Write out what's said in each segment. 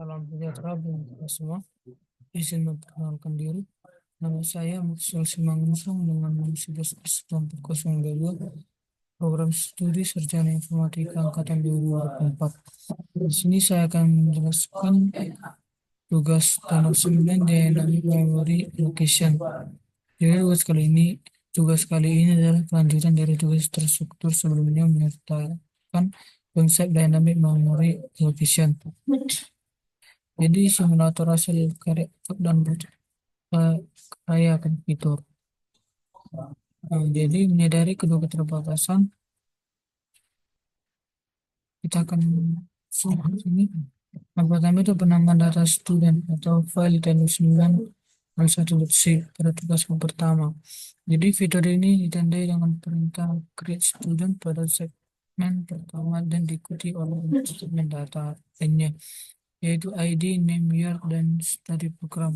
Salam sejahtera bagi kita semua. Izin memperkenalkan diri. Nama saya Maxwell Simanguntung dengan nomor 11.402 Program Studi Sarjana Informatika Angkatan 2024. Di sini saya akan menjelaskan tugas tahun 9 Dynamic Memory Location. Jadi tugas kali ini adalah kelanjutan dari tugas terstruktur sebelumnya menyertakan konsep Dynamic Memory Location. Jadi simulator hasil karya dan karya komputer. Jadi menyadari kedua keterbatasan, kita akan sini. Yang pertama itu penambahan data student atau file teknis 9.1.c pada tugas yang pertama. Jadi fitur ini ditandai dengan perintah create student pada segmen pertama dan diikuti oleh segmen data lainnya, yaitu ID, name, year, dan study program.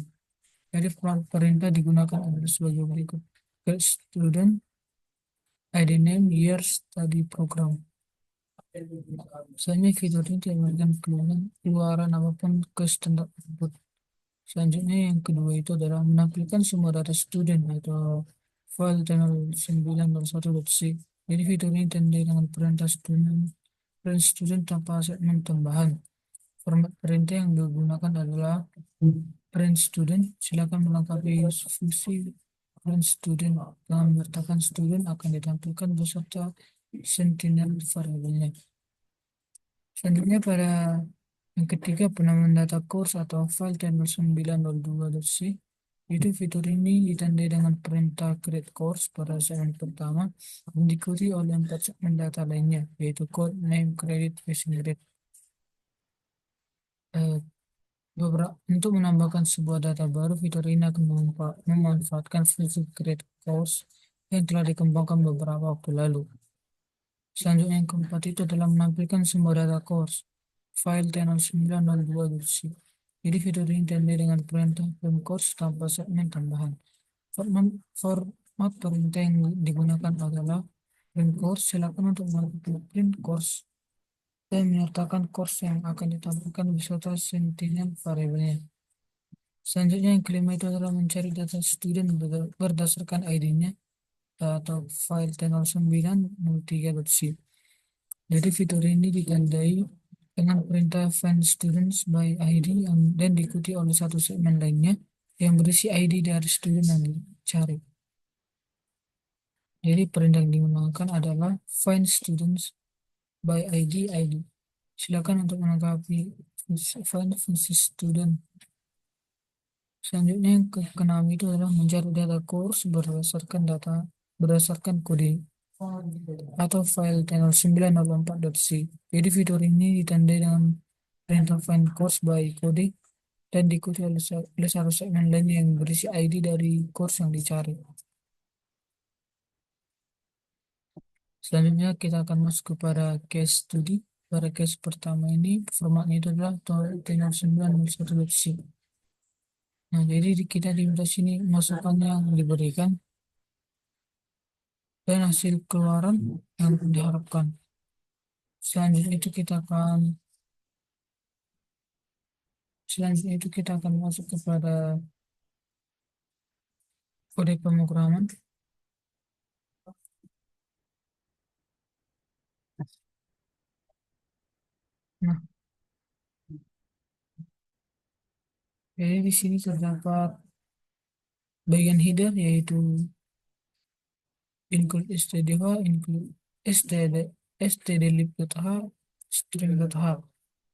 Jadi perintah digunakan adalah sebagai berikut: create student, ID name, year, study program. Misalnya fitur ini tidak memberikan keluaran apapun ke standar output. Selanjutnya yang kedua itu adalah menampilkan semua data student atau file channel 9.1.c. Jadi fitur ini tandai dengan perintah student tanpa segmen tambahan. Format perintah yang digunakan adalah print student. Silakan melengkapi fungsi print student dengan menyertakan student akan ditampilkan beserta sentinel variabelnya. Selanjutnya pada yang ketiga, penambahan data course atau file channel 9.02.c. Itu fitur ini ditandai dengan perintah create course pada segmen pertama dan diikuti oleh 4 segmen data lainnya, yaitu code, name, credit, passing grade. Untuk menambahkan sebuah data baru, fitur ini akan memanfaatkan fungsi create course yang telah dikembangkan beberapa waktu lalu. Selanjutnya yang keempat itu adalah menampilkan semua data course file channel 9.02.c. Jadi fitur ini ditandai dengan perintah print course tanpa segmen tambahan. Format perintah yang digunakan adalah print course. Silakan untuk melakukan print course dan menyertakan course yang akan ditampilkan beserta sentinel variabelnya. Selanjutnya yang kelima itu adalah mencari data student berdasarkan ID-nya atau file channel 9.03.c. Jadi fitur ini ditandai dengan perintah find students by ID dan diikuti oleh satu segmen lainnya yang berisi ID dari student yang dicari. Jadi perintah yang digunakan adalah find students by ID. Silakan untuk melengkapi find fungsi student. Selanjutnya yang keenam itu adalah mencari data course berdasarkan kode atau file channel 904.c. Jadi fitur ini ditandai dengan perintah find course by code dan diikuti oleh satu segmen lain yang berisi ID dari course yang dicari. Selanjutnya kita akan masuk kepada case study. Pada case pertama ini formatnya itu adalah channel 9.1.c. Nah, jadi kita di sini masukan yang diberikan dan hasil keluaran yang diharapkan. Selanjutnya itu kita akan masuk kepada kode pemrograman. Nah, jadi di sini terdapat bagian header yaitu include stdh, include stdlib.h, string.h.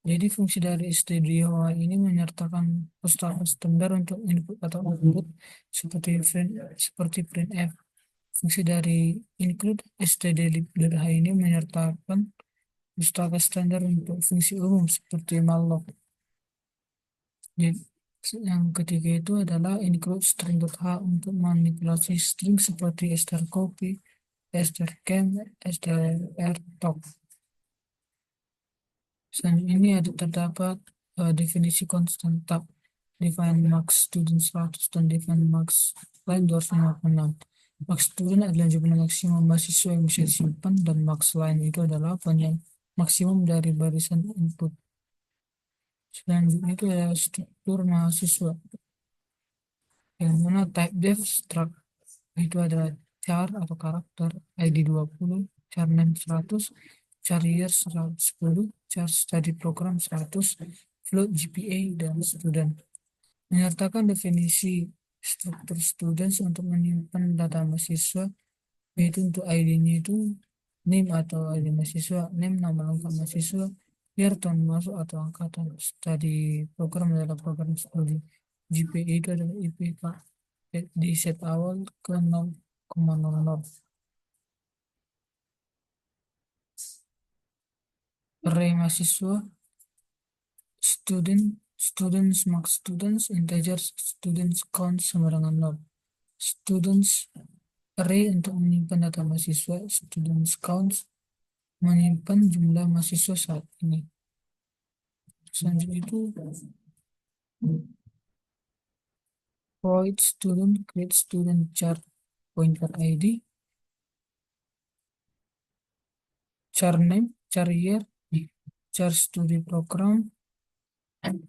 Jadi fungsi dari stdh ini menyertakan pustaka standar untuk input atau output seperti printf. Fungsi dari include stdlib.h ini menyertakan pustaka standar untuk fungsi umum seperti malloc. Yang ketiga itu adalah include string.h untuk manipulasi string seperti strcpy, strcam, strtalk. Selanjutnya ini terdapat definisi konstan tab, define max student 100 dan define max line 256. Max student adalah jumlah maksimum mahasiswa yang bisa disimpan dan max line itu adalah maksimum dari barisan input. Selanjutnya itu ada struktur mahasiswa. Yang mana type def struct itu adalah char atau karakter ID 20, char name 100, char year 110, char study program 100, float GPA, dan student. Menyertakan definisi struktur students untuk menyimpan data mahasiswa, yaitu untuk ID-nya itu name atau ID mahasiswa, name nama lengkap mahasiswa, year tahun masuk atau angkatan, study program adalah program studi, GPA itu adalah IPK di set awal ke 0,00. Array mahasiswa, students max students, integers students count sama dengan 0. Students array untuk menyimpan data mahasiswa, students count menyimpan jumlah mahasiswa saat ini. Selanjutnya itu void student create student char pointer ID, char name, char year, char studi program,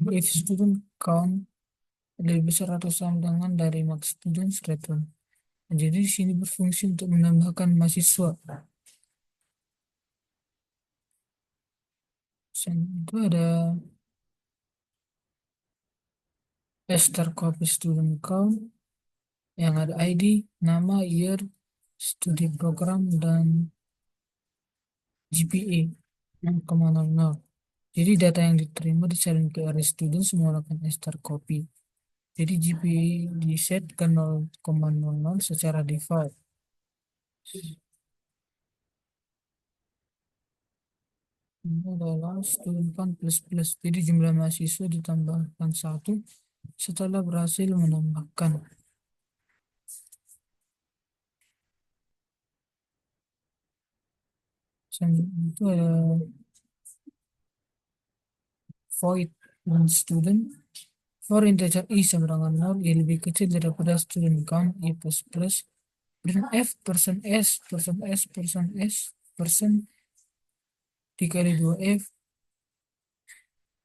if student count lebih besar atau sama dengan dari max students return. Jadi di sini berfungsi untuk menambahkan mahasiswa. Itu ada ester copy student count yang ada ID, nama, year, studi program, dan GPA 0,00. Jadi data yang diterima disalin ke array students menggunakan ester copy. Jadi GPA di set ke 0,00 secara default. Ini adalah student count plus plus. Jadi jumlah mahasiswa ditambahkan 1 setelah berhasil menambahkan. Selanjutnya itu ada void student for integer i sama dengan 0, i lebih kecil daripada student count i plus plus, print f persen s persen s persen s persen dikali 2f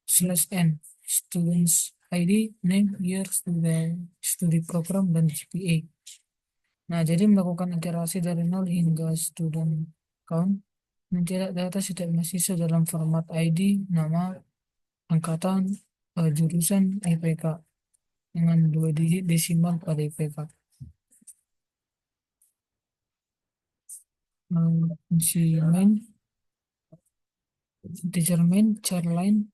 slash n, students ID, name, year, studi program, dan GPA. Nah, jadi melakukan iterasi dari 0 hingga student count, mencetak data setiap mahasiswa dalam format ID, nama, angkatan, jurusan, IPK dengan 2 digit desimal pada IPK. Fungsi main, integer main, char line,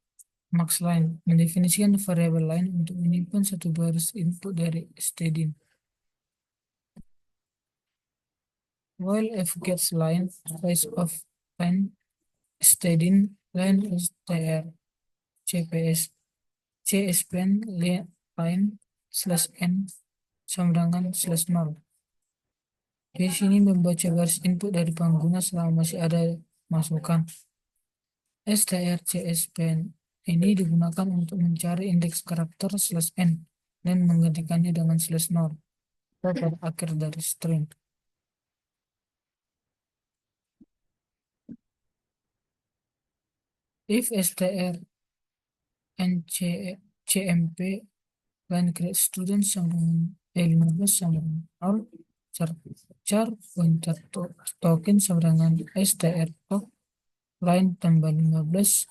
max line, mendefinisikan variabel lain untuk menyimpan satu baris input dari stdin. While f gets line, size of line, stdin, line str, cps, cspen, line, slash n, sama dengan slash 0. Di sini membaca baris input dari pengguna selama masih ada masukan. strcspen ini digunakan untuk mencari indeks karakter slash n dan menggantikannya dengan slash 0 pada akhir dari string. If str and cmp line create student sama dengan 15 sama dengan 0, char pointer token sama dengan str line tambah 15,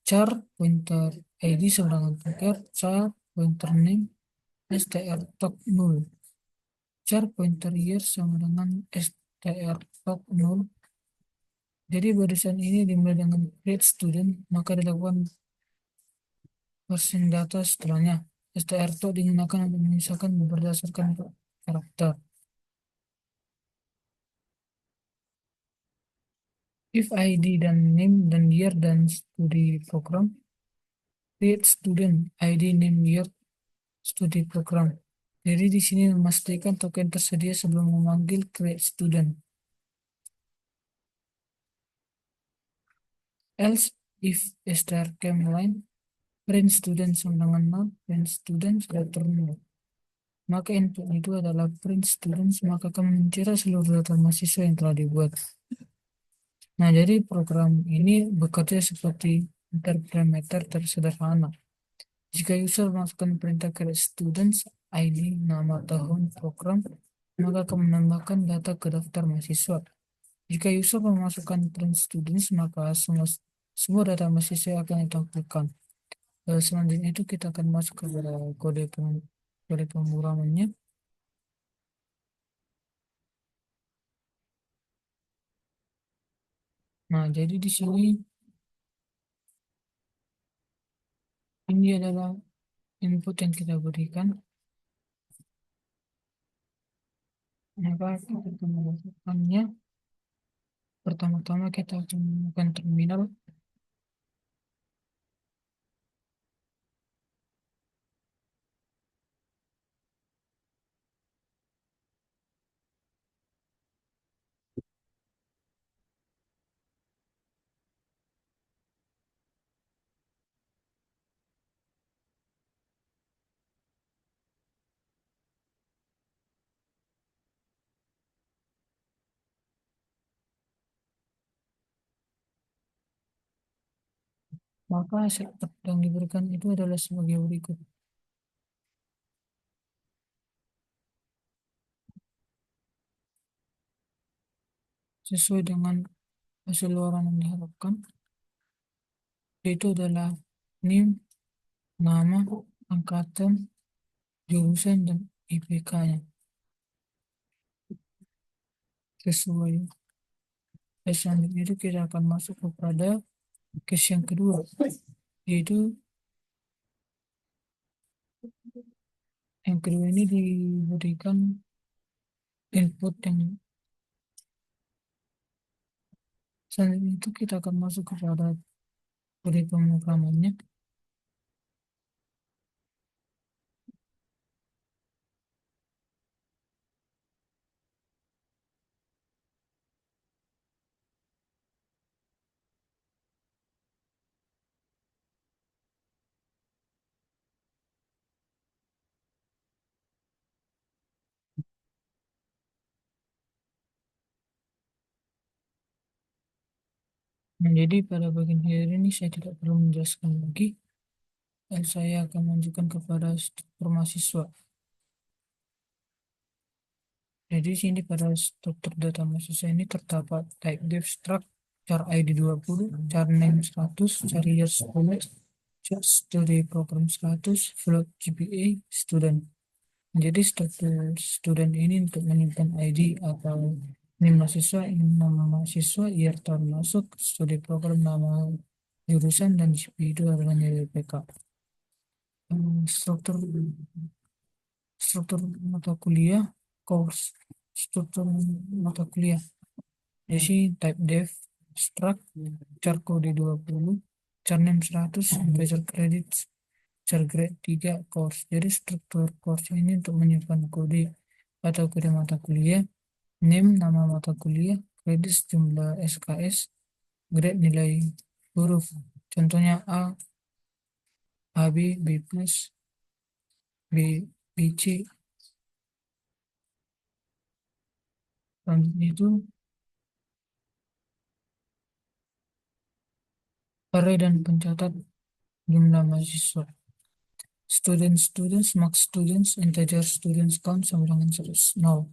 char pointer id sama dengan pointer, char pointer name str tok 0, char pointer year sama dengan str tok 0. Jadi barisan ini dimulai dengan create student, maka dilakukan parsing data setelahnya. str tok digunakan untuk memisahkan berdasarkan karakter. If ID dan name dan year dan studi program, create student ID, name, year, studi program. Jadi di sini memastikan token tersedia sebelum memanggil create student. Else if strcam line print student sama dengan 0, print student return 0. Maka input itu adalah print students, maka akan mencari seluruh data mahasiswa yang telah dibuat. Nah, jadi program ini bekerja seperti interparameter tersederhana. Jika user masukkan perintah create students, ID, nama tahun program, maka akan menambahkan data ke daftar mahasiswa. Jika user memasukkan print students, maka semua data mahasiswa akan ditampilkan. Selanjutnya itu kita akan masuk ke kode pemrogramannya. Nah, jadi di sini ini adalah input yang kita berikan. Maka kita akan melakukannya. Pertama-tama kita akan menggunakan terminal. Maka hasil yang diberikan itu adalah sebagai berikut. Sesuai dengan hasil luaran yang diharapkan, yaitu adalah NIM, nama, angkatan, jurusan, dan IPK-nya. Sesuai. Selanjutnya itu kita akan masuk kepada case yang kedua, yaitu yang kedua ini diberikan input yang selanjutnya itu kita akan masuk kepada kode pemrogramannya. Nah, jadi pada bagian akhir ini saya tidak perlu menjelaskan lagi, dan saya akan menunjukkan kepada struktur mahasiswa. Jadi di sini pada struktur data mahasiswa ini terdapat type div struct, char ID 20, char name 100, char year 10, char study program 100, float GPA, student. Jadi struktur student ini untuk menyimpan ID atau NIM mahasiswa, nama mahasiswa, year tahun masuk, studi program, nama jurusan, dan GPA itu adalah nilai PK. Struktur struktur mata kuliah, course, struktur mata kuliah. Jadi type dev, struct, char kode 20, char name 100, belajar kredit, char grade 3, course. Jadi struktur course ini untuk menyimpan kode atau kode mata kuliah, name nama mata kuliah, kredit jumlah SKS, grade nilai huruf. Contohnya A, AB, B plus, B, BC. Selanjutnya itu array dan pencatat jumlah mahasiswa. Students, max students, integer students count sama dengan 100. No.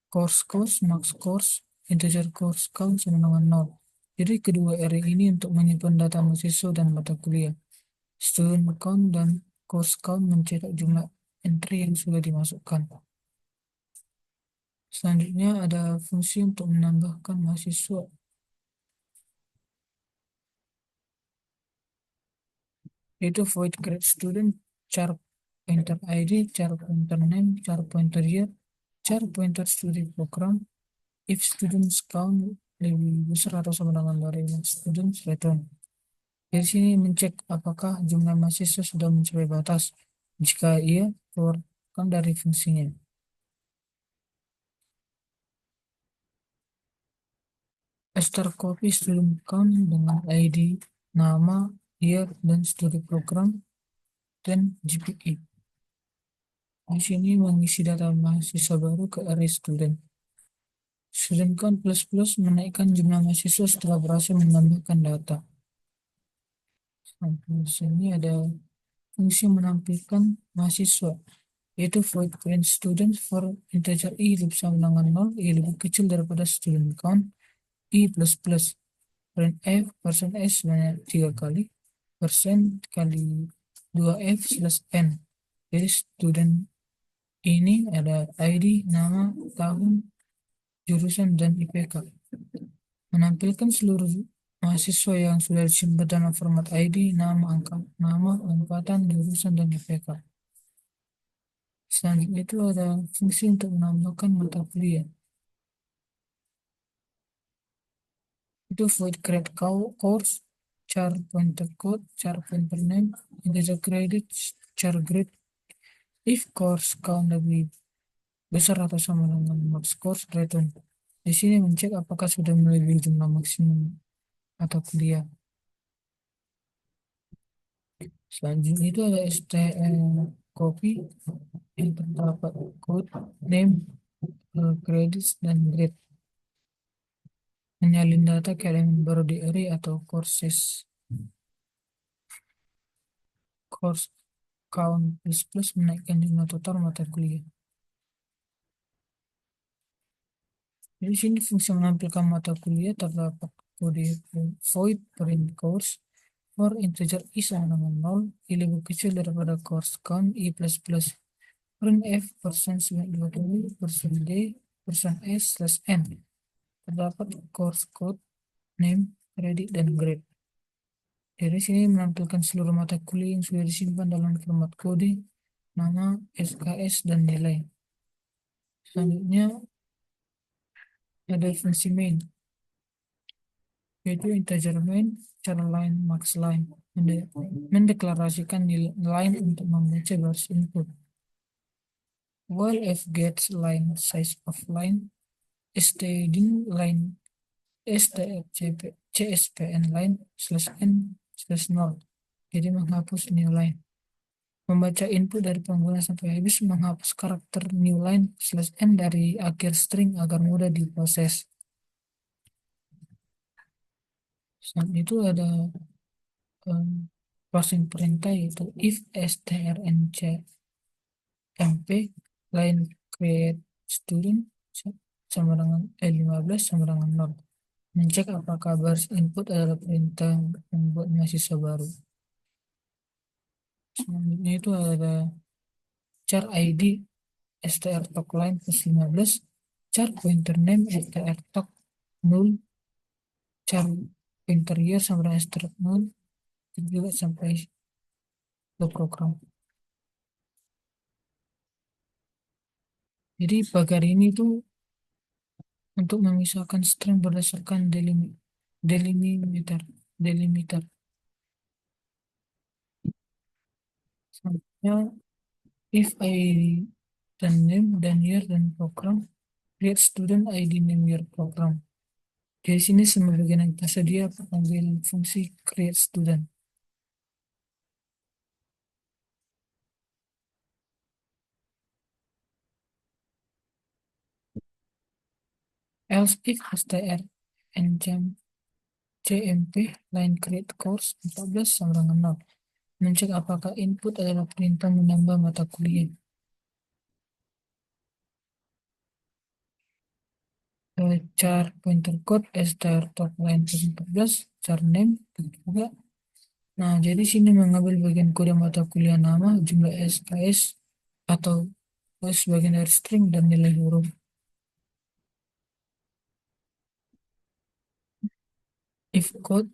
Course, max course, integer course count sama dengan 0. Jadi kedua array ini untuk menyimpan data mahasiswa dan mata kuliah. Student count dan course count mencetak jumlah entry yang sudah dimasukkan. Selanjutnya ada fungsi untuk menambahkan mahasiswa. Yaitu void create student, char pointer ID, char pointer name, char pointer year, char pointer studi program. If students count lebih besar atau sama dengan dari students, return. Di sini mencek apakah jumlah mahasiswa sudah mencapai batas. Jika iya, keluarkan dari fungsinya. Start copy student count dengan ID, nama, year, dan studi program, dan GPA. Di sini mengisi data mahasiswa baru ke array student. Student count plus plus menaikkan jumlah mahasiswa setelah berhasil menambahkan data. Nah, di sini ada fungsi menampilkan mahasiswa, yaitu void print student for integer i lebih sama dengan 0, i lebih kecil daripada student count, i plus plus, print f persen s sebanyak 3 kali, persen kali 2f plus n. Jadi student ini ada ID, nama, tahun, jurusan, dan IPK. Menampilkan seluruh mahasiswa yang sudah disimpan dalam format ID, nama, angkatan, jurusan, dan IPK. Selanjutnya itu ada fungsi untuk menambahkan mata kuliah. Itu void create course, char pointer code, char pointer name, integer credit, char grade. If course count lebih besar atau sama dengan max course, return. Di sini mencek apakah sudah melebihi jumlah maksimum mata kuliah. Selanjutnya itu ada STM copy yang terdapat code, name, credits, dan grade. Menyalin data ke elemen baru di array atau courses. Course count plus plus menaikkan jumlah total mata kuliah. Di sini fungsi menampilkan mata kuliah terdapat kode void print course for integer i sama dengan 0, i lebih kecil daripada course count i plus plus, print f persen 20, persen d, persen s slash n. Terdapat course code, name, credit, dan grade. Dari sini menampilkan seluruh mata kuliah yang sudah disimpan dalam format kode, nama, SKS, dan nilai. Selanjutnya ada fungsi main, yaitu integer main, char line, max line, mendeklarasikan nilai line untuk membaca baris input. While f gets line size of line, stdin line strcp cspn line slash n slash 0. Jadi menghapus new line. Membaca input dari pengguna sampai habis, menghapus karakter new line slash n dari akhir string agar mudah diproses. Selain itu ada closing perintah, yaitu if strncmp line create student sama dengan 15 sama dengan 0. Mencek apakah baris input adalah perintah membuat mahasiswa baru. Selanjutnya itu ada char id str talk line plus 15, char pointer name str talk 0, char pointer year sama dengan str 0, juga sampai ke program. Jadi pagar ini tuh untuk memisahkan string berdasarkan delimiter. Selanjutnya if id dan name dan year dan program, create student id name year program. Dari sini semua bagian yang tersedia panggil fungsi create student. Else if str cmp line create course 14 sama dengan 0. Mencek apakah input adalah perintah menambah mata kuliah. Char pointer code str top line 14, char name juga. Nah, jadi sini mengambil bagian kode mata kuliah nama, jumlah SKS atau bagian dari string, dan nilai huruf. If code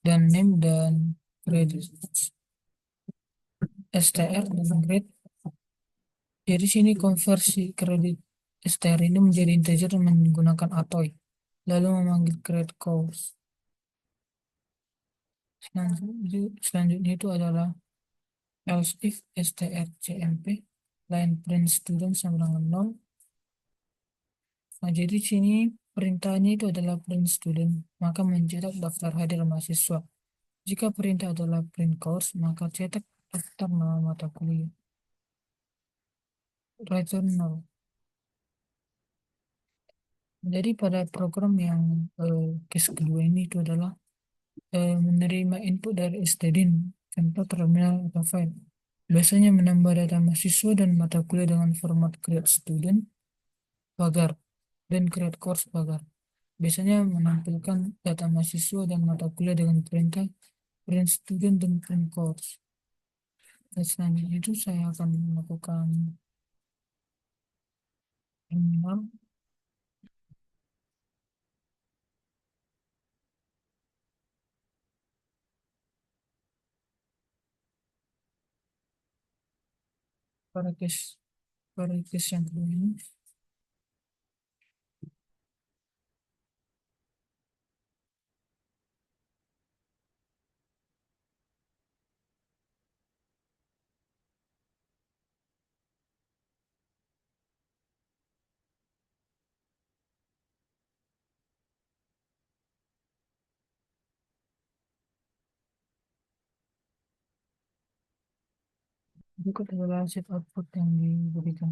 dan name dan credit str dan grade. Jadi sini konversi kredit str ini menjadi integer menggunakan atoy, lalu memanggil create course. Selanjutnya itu adalah else if strcmp line print student sama dengan 0. Nah, jadi sini perintahnya itu adalah print student, maka mencetak daftar hadir mahasiswa. Jika perintah adalah print course, maka cetak daftar nama mata kuliah. Return 0. Jadi pada program yang case kedua ini itu adalah menerima input dari stdin, contoh terminal atau file. Biasanya menambah data mahasiswa dan mata kuliah dengan format create student pagar dan create course pagar. Biasanya menampilkan data mahasiswa dan mata kuliah dengan perintah print student dan print course. Dan selanjutnya itu saya akan melakukan terminal. pada case pada case yang kedua ini berikut adalah hasil output yang diberikan.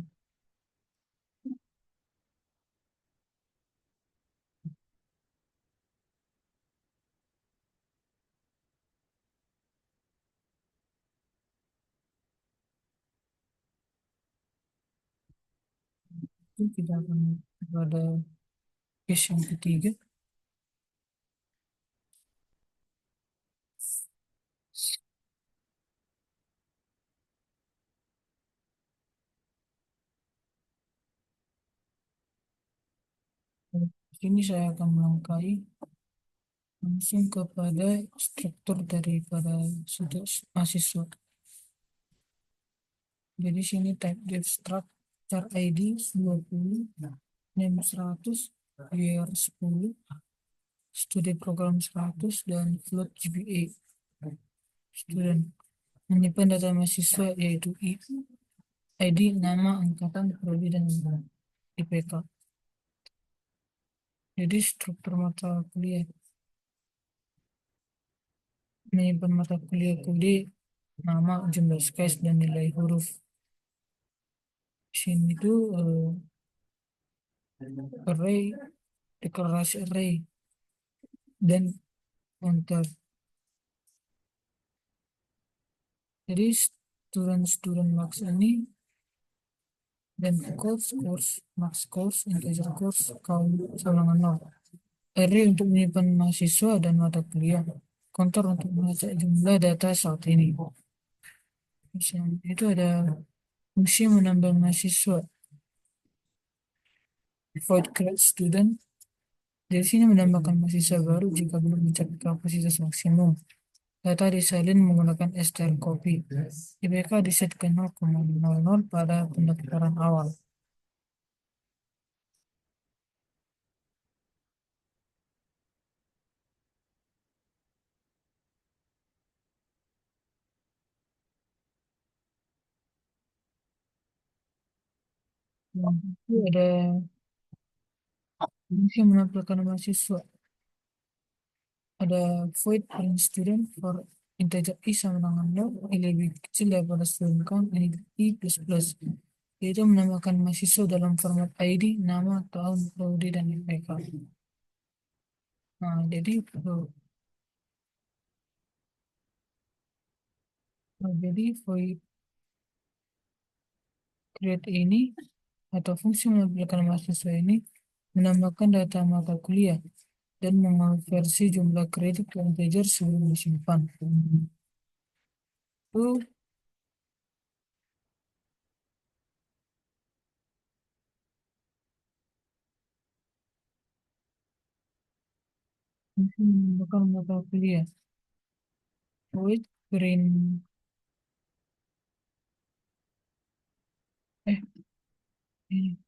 Itu kita akan pada case yang ketiga. Di sini saya akan melangkahi langsung kepada struktur daripada sudut mahasiswa. Jadi sini type div struct char ID 20, name 100, year 10, studi program 100, dan float GPA student. Menyimpan data mahasiswa yaitu ID, nama, angkatan, prodi, dan IPK. Jadi struktur mata kuliah menyimpan mata kuliah kode, nama, jumlah SKS, dan nilai huruf. Sini itu array, deklarasi array, dan pointer. Jadi student max ini dan course max course integer course count sama dengan 0. Array untuk menyimpan mahasiswa dan mata kuliah. Counter untuk melacak jumlah data saat ini. Misalnya, itu ada fungsi menambah mahasiswa. Void create student. Dari sini menambahkan mahasiswa baru jika belum mencapai kapasitas maksimum. Data disalin menggunakan strcpy. IPK diset ke 0,00 pada pendaftaran awal. Itu ada fungsi menampilkan mahasiswa. Ada void print student for integer i sama dengan 0, i lebih kecil daripada student count, i plus plus. Yaitu menambahkan mahasiswa dalam format ID, nama, tahun, prodi, dan IPK. Nah, jadi void create ini atau fungsi menampilkan mahasiswa ini menambahkan data mata kuliah dan mengonversi jumlah kredit ke integer sebelum disimpan. Itu fungsi menambahkan mata kuliah. Void print eh ini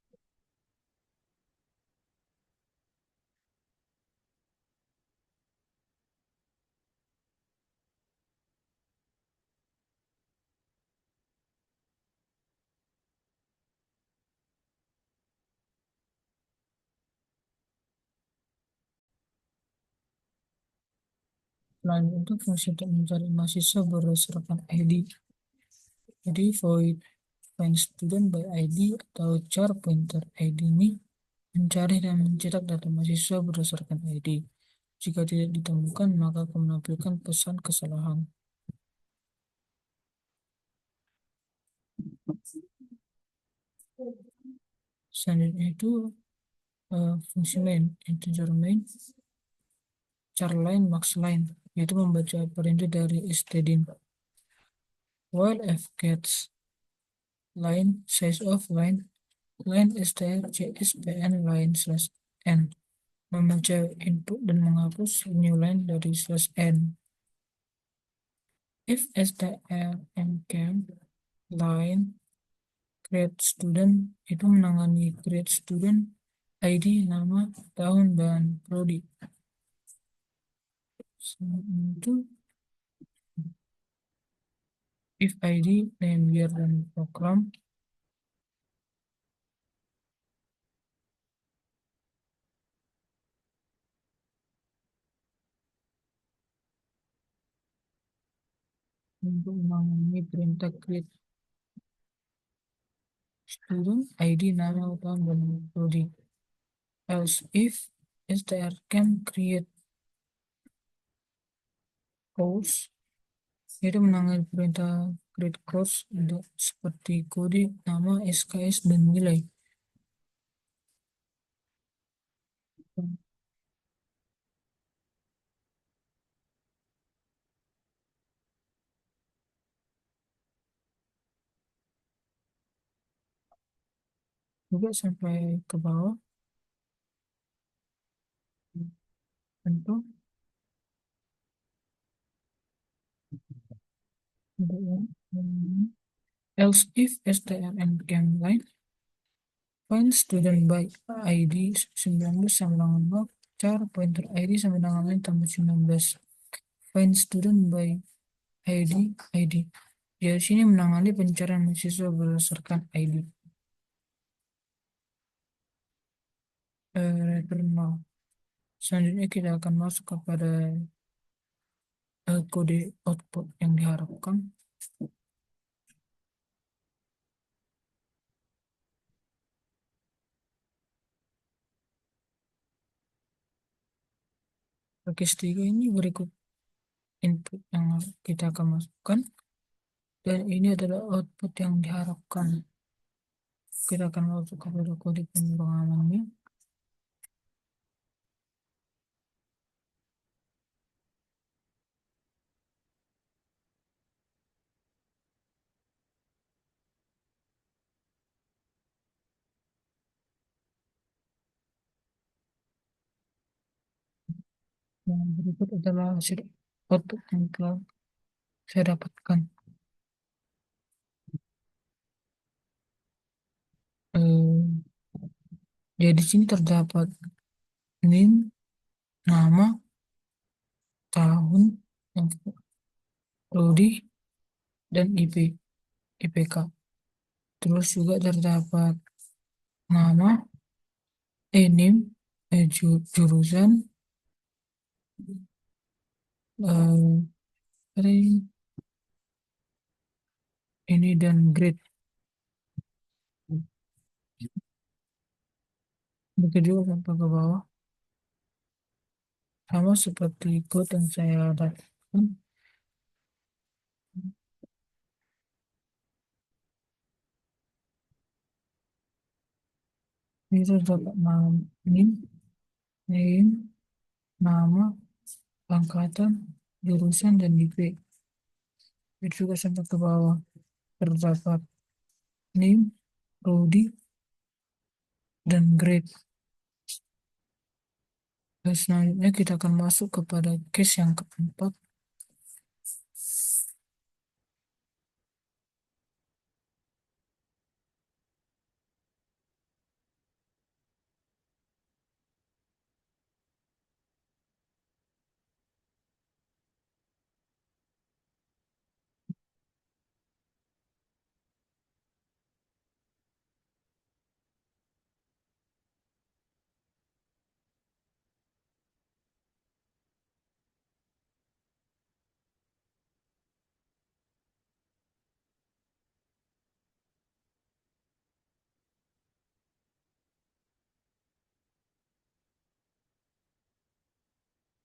lain untuk fungsi untuk mencari mahasiswa berdasarkan ID. Jadi void find student by ID atau char pointer ID ini mencari dan mencetak data mahasiswa berdasarkan ID. Jika tidak ditemukan, maka akan menampilkan pesan kesalahan. Selanjutnya itu fungsi main, integer main, char line, max line, yaitu membaca perintah dari stdin. While f gets line, size of line, line strcspn line slash n, membaca input dan menghapus new line dari slash n. If str encam line create student, itu menangani create student ID, nama, tahun, dan prodi. Itu if ID, name, year, dan program. Untuk menangani perintah create student ID, nama, tahun, dan prodi. Else if str can create course, itu menangani perintah create course untuk seperti kode, nama, SKS, dan nilai. Juga sampai ke bawah tentu untuk else if strncam line find student by ID 19 sama dengan 0, char pointer ID sama dengan lain tambah 19. Find student by ID. Ya, sini menangani pencarian mahasiswa berdasarkan ID. Return now. Selanjutnya kita akan masuk kepada kode output yang diharapkan. Case 3 ini berikut input yang kita akan masukkan, dan ini adalah output yang diharapkan. Kita akan masuk kepada kode pemrogramannya. Yang berikut adalah hasil output yang telah saya dapatkan. Eh, jadi di sini terdapat NIM, nama, tahun, prodi, dan IPK. Terus juga terdapat nama, NIM, jurusan, eh, ini dan grade. Begitu juga sampai ke bawah. Sama seperti code yang saya dapatkan. Ini terdapat nama, NIM, nama, angkatan, jurusan, dan IP. Itu juga sampai ke bawah. Terdapat name, prodi, dan grade. Dan selanjutnya kita akan masuk kepada case yang keempat.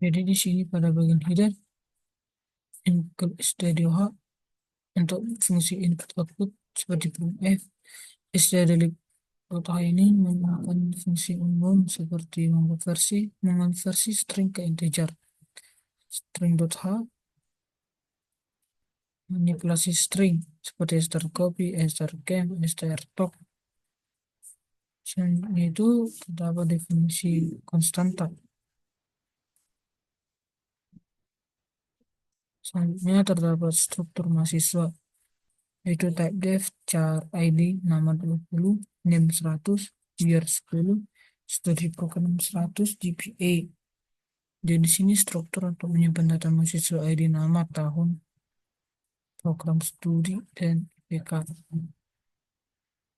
Jadi di sini pada bagian header include studio H untuk fungsi input output seperti printf. stdio.h ini menggunakan fungsi umum seperti mengonversi string ke integer. String.h manipulasi string seperti strcpy, strcam, strtalk. Selanjutnya itu terdapat definisi konstanta. Selanjutnya terdapat struktur mahasiswa, yaitu type def, char id, nama 20, name 100, year 10, studi program 100, GPA. Jadi di sini struktur untuk menyimpan data mahasiswa ID, nama, tahun, program studi, dan IPK.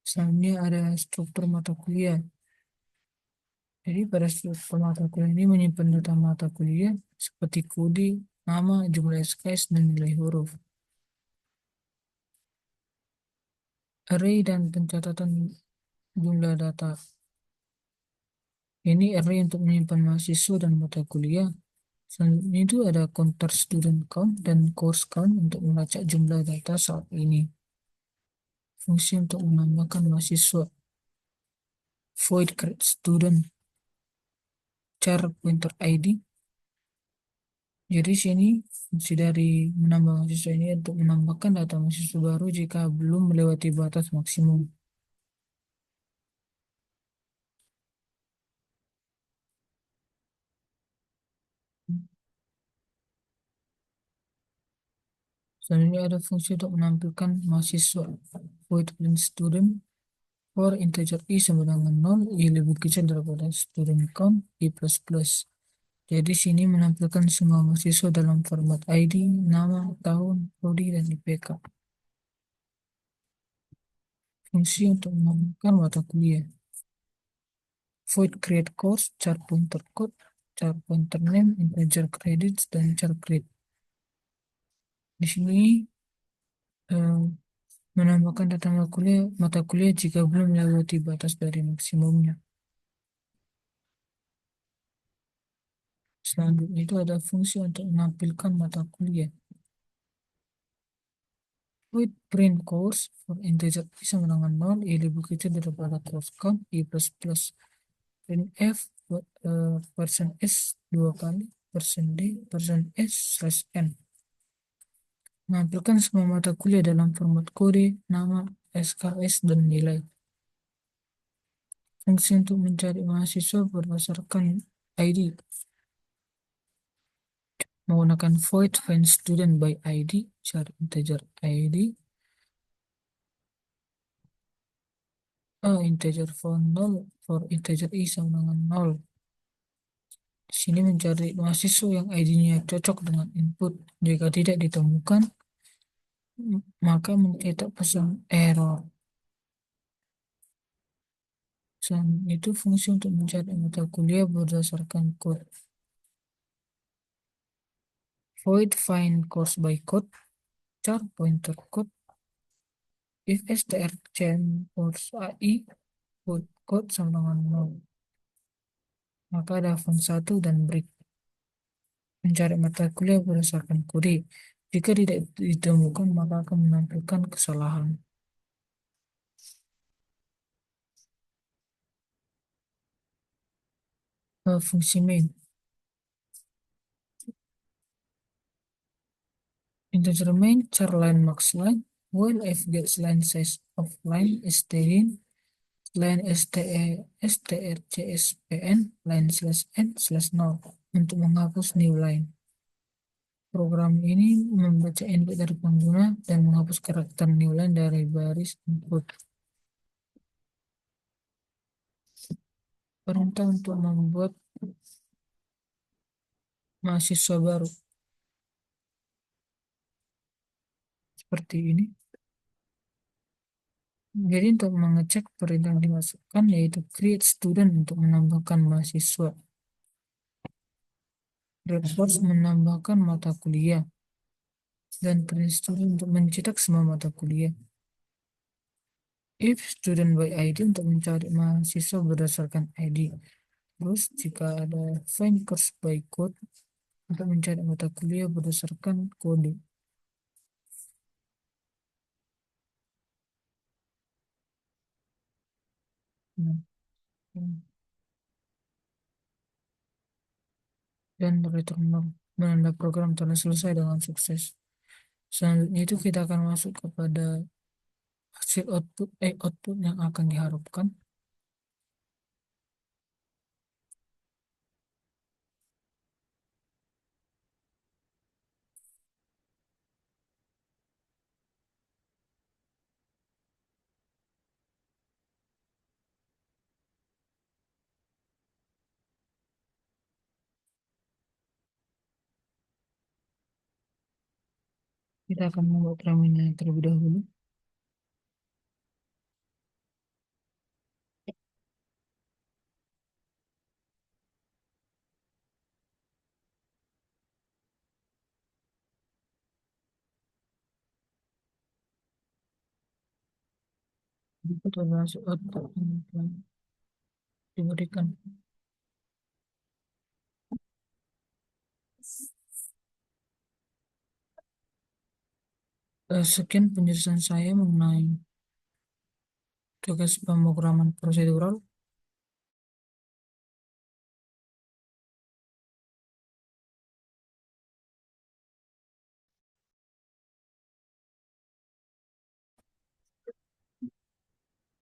Selanjutnya ada struktur mata kuliah. Jadi pada struktur mata kuliah ini menyimpan data mata kuliah seperti kode, nama, jumlah SKS, dan nilai huruf. Array dan pencatatan jumlah data. Ini array untuk menyimpan mahasiswa dan mata kuliah. Selanjutnya itu ada counter student count dan course count untuk melacak jumlah data saat ini. Fungsi untuk menambahkan mahasiswa. Void create student char pointer ID. Jadi sini fungsi dari menambah mahasiswa ini untuk menambahkan data mahasiswa baru jika belum melewati batas maksimum. Selanjutnya ada fungsi untuk menampilkan mahasiswa. Void print student for integer i sama dengan 0, i lebih kecil daripada student count i plus plus. Jadi sini menampilkan semua mahasiswa dalam format ID, nama, tahun, prodi, dan IPK. Fungsi untuk menambahkan mata kuliah. Void create course, char pointer code, char pointer name, integer credits, dan char grade. Di sini eh, menambahkan data mata kuliah jika belum melewati batas dari maksimumnya. Selanjutnya itu ada fungsi untuk menampilkan mata kuliah. Void print course for integer i sama dengan 0, i lebih kecil daripada course count i plus plus. Printf persen s 2 kali, persen d, persen s slash n. Menampilkan semua mata kuliah dalam format kode, nama, SKS, dan nilai. Fungsi untuk mencari mahasiswa berdasarkan ID. Menggunakan void find student by ID, cari integer ID. Integer for 0 for integer i sama dengan 0. Di sini mencari mahasiswa yang ID-nya cocok dengan input. Jika tidak ditemukan, maka mencetak pesan error. Itu fungsi untuk mencari mata kuliah berdasarkan code. Void find course by code, char pointer code, if strcm course AI, code sama dengan 0. Maka ada font 1 dan break. Mencari mata kuliah berdasarkan kode. Jika tidak ditemukan, maka akan menampilkan kesalahan. Fungsi main. Integer main char line max line while f gets line size of line string line strcspn line slash n slash 0 untuk menghapus new line. Program ini membaca input dari pengguna dan menghapus karakter new line dari baris input. Perintah untuk membuat mahasiswa baru seperti ini. Jadi untuk mengecek perintah yang dimasukkan yaitu create student untuk menambahkan mahasiswa. Reports menambahkan mata kuliah. Dan print student untuk mencetak semua mata kuliah. If student by ID untuk mencari mahasiswa berdasarkan ID. Terus jika ada find course by code, untuk mencari mata kuliah berdasarkan kode. Nah, dan return menanda program telah selesai dengan sukses. Selanjutnya itu kita akan masuk kepada hasil output yang akan diharapkan. Kita akan membuat terminal terlebih dahulu. Berikut adalah hasil output yang telah diberikan. Sekian penjelasan saya mengenai tugas pemrograman prosedural.